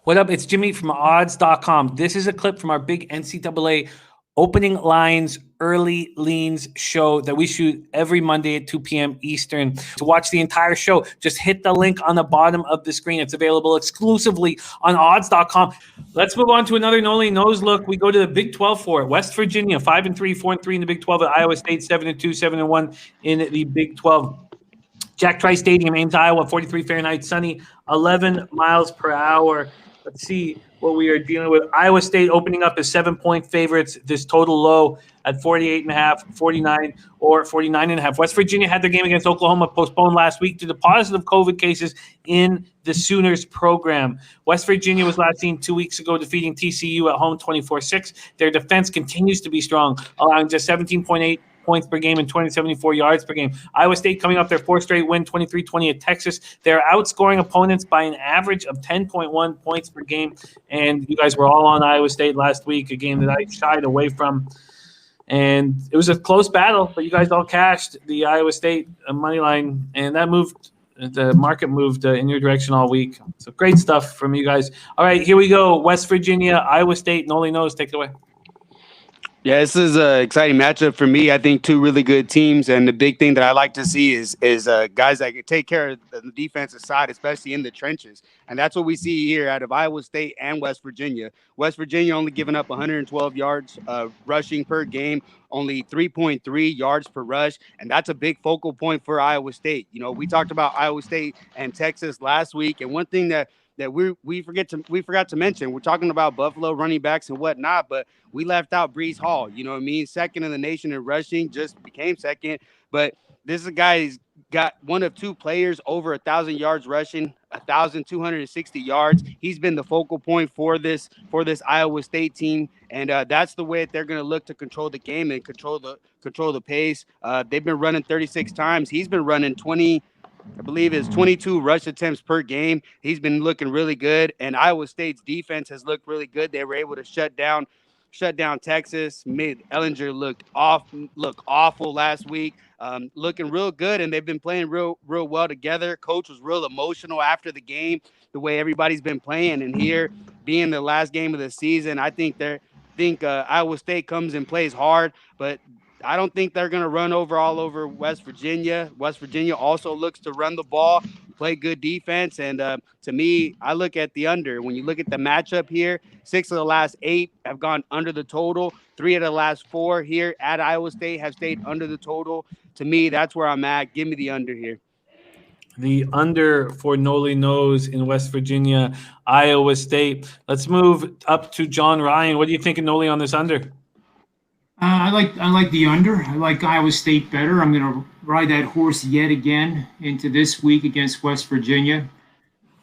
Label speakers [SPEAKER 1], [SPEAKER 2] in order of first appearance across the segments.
[SPEAKER 1] What up? It's Jimmy from odds.com. This is a clip from our big NCAA opening lines early leans show that we shoot every Monday at 2 p.m. Eastern. To watch the entire show, just hit the link on the bottom of the screen. It's available exclusively on odds.com. Let's move on to another Nolly Knows look. We go to the Big 12 for it. West Virginia, 5-3, 4-3 in the Big 12 at Iowa State, 7-2, 7-1 in the Big 12. Jack Trice Stadium, Ames, Iowa, 43 Fahrenheit, sunny, 11 miles per hour. Let's see what we are dealing with. Iowa State opening up as 7-point favorites. This total low at 48.5, 49, or 49.5. West Virginia had their game against Oklahoma postponed last week due to positive COVID cases in the Sooners program. West Virginia was last seen 2 weeks ago defeating TCU at home 24-6. Their defense continues to be strong, allowing just 17.8 points per game and 274 yards per game. Iowa State coming off their fourth straight win, 23-20 at Texas. They're outscoring opponents by an average of 10.1 points per game. And you guys were all on Iowa State last week, a game that I shied away from. And it was a close battle, but you guys all cashed the Iowa State money line, and that moved. The market moved in your direction all week. So great stuff from you guys. All right, here we go. West Virginia, Iowa State. Nolly Knows. Take it away.
[SPEAKER 2] Yeah, this is an exciting matchup for me. I think two really good teams, and the big thing that I like to see is guys that can take care of the defensive side, especially in the trenches. And that's what we see here out of Iowa State and West Virginia. West Virginia only giving up 112 yards rushing per game, only 3.3 yards per rush, and that's a big focal point for Iowa State. You know, we talked about Iowa State and Texas last week, and one thing that we forgot to mention. We're talking about Buffalo running backs and whatnot, but we left out Breece Hall. You know what I mean? Second in the nation in rushing, just became second. But this is a guy who's got one of two players over 1,000 yards rushing, 1,260 yards. He's been the focal point for this Iowa State team, and that's the way that they're going to look to control the game and control the pace. They've been running 36 times. He's been running 20. I believe it's 22 rush attempts per game. He's been looking really good, and Iowa State's defense has looked really good. They were able to shut down Texas. Made Ellinger look awful last week. Looking real good, and they've been playing real well together. Coach was real emotional after the game, the way everybody's been playing. And here, being the last game of the season, I think Iowa State comes and plays hard, but I don't think they're going to run all over West Virginia. West Virginia also looks to run the ball, play good defense, and to me, I look at the under. When you look at the matchup here, 6 of the last 8 have gone under the total. 3 of the last 4 here at Iowa State have stayed under the total. To me, that's where I'm at. Give me the under here.
[SPEAKER 1] The under for Nolly Knows in West Virginia, Iowa State. Let's move up to John Ryan. What do you think of Nolly on this under?
[SPEAKER 3] I like the under. I like Iowa State better. I'm going to ride that horse yet again into this week against West Virginia.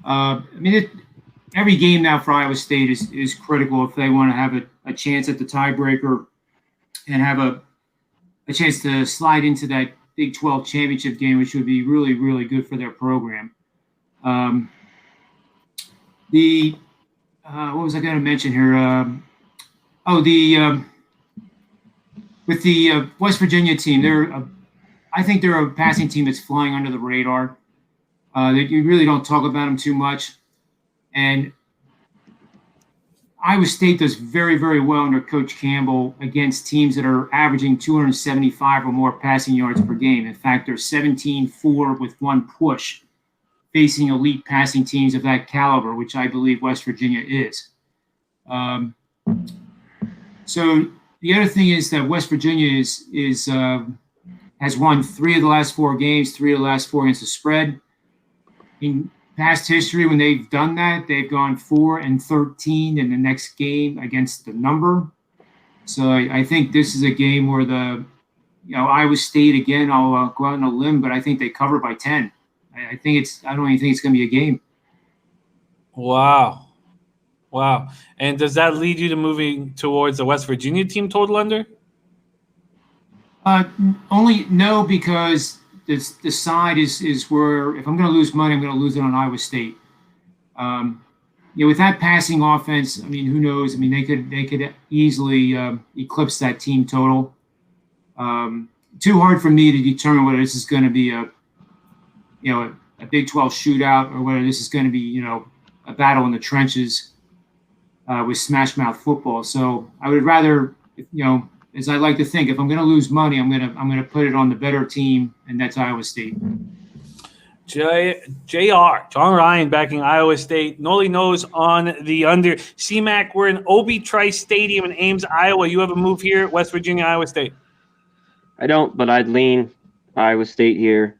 [SPEAKER 3] Every game now for Iowa State is critical if they want to have a chance at the tiebreaker and have a chance to slide into that Big 12 championship game, which would be really, really good for their program. What was I going to mention here? With the West Virginia team, I think they're a passing team that's flying under the radar. You really don't talk about them too much. And Iowa State does very, very well under Coach Campbell against teams that are averaging 275 or more passing yards per game. In fact, they're 17-4 with one push facing elite passing teams of that caliber, which I believe West Virginia is. So the other thing is that West Virginia has won 3 of the last 4 games, 3 of the last 4 against the spread. In past history, when they've done that, they've gone 4-13 in the next game against the number. So I think this is a game where Iowa State again. I'll go out on a limb, but I think they cover by 10. I don't even think it's going to be a game.
[SPEAKER 1] Wow. And does that lead you to moving towards the West Virginia team total under?
[SPEAKER 3] Only no, because the side is where if I'm going to lose money, I'm going to lose it on Iowa State. With that passing offense, who knows? they could easily eclipse that team total. Too hard for me to determine whether this is going to be a Big 12 shootout or whether this is going to be a battle in the trenches with smash mouth football. So I would rather, as I like to think, if I'm going to lose money, I'm gonna put it on the better team, and that's Iowa State.
[SPEAKER 1] JR, John Ryan backing Iowa State. Nolly Knows on the under. CMac, we're in Obi Trice Stadium in Ames, Iowa. You have a move here, West Virginia, Iowa State.
[SPEAKER 4] I don't, but I'd lean Iowa State here.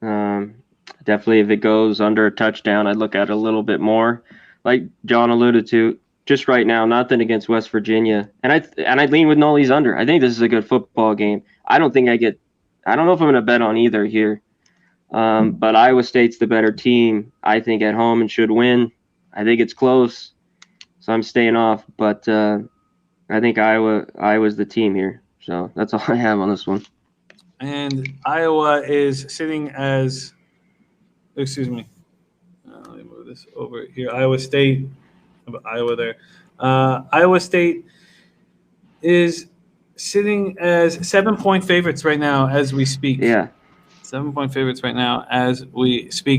[SPEAKER 4] Definitely, if it goes under a touchdown, I'd look at it a little bit more. Like John alluded to, just right now, nothing against West Virginia, and I'd lean with Nolly's under. I think this is a good football game. I don't know if I'm going to bet on either here. But Iowa State's the better team, I think, at home and should win. I think it's close, so I'm staying off. But I think Iowa's the team here. So that's all I have on this one.
[SPEAKER 1] And Iowa is sitting as – excuse me. Let me move this over here. Iowa State – Iowa there. Iowa State is sitting as 7-point favorites right now as we speak.
[SPEAKER 4] Yeah.
[SPEAKER 1] 7-point favorites right now as we speak.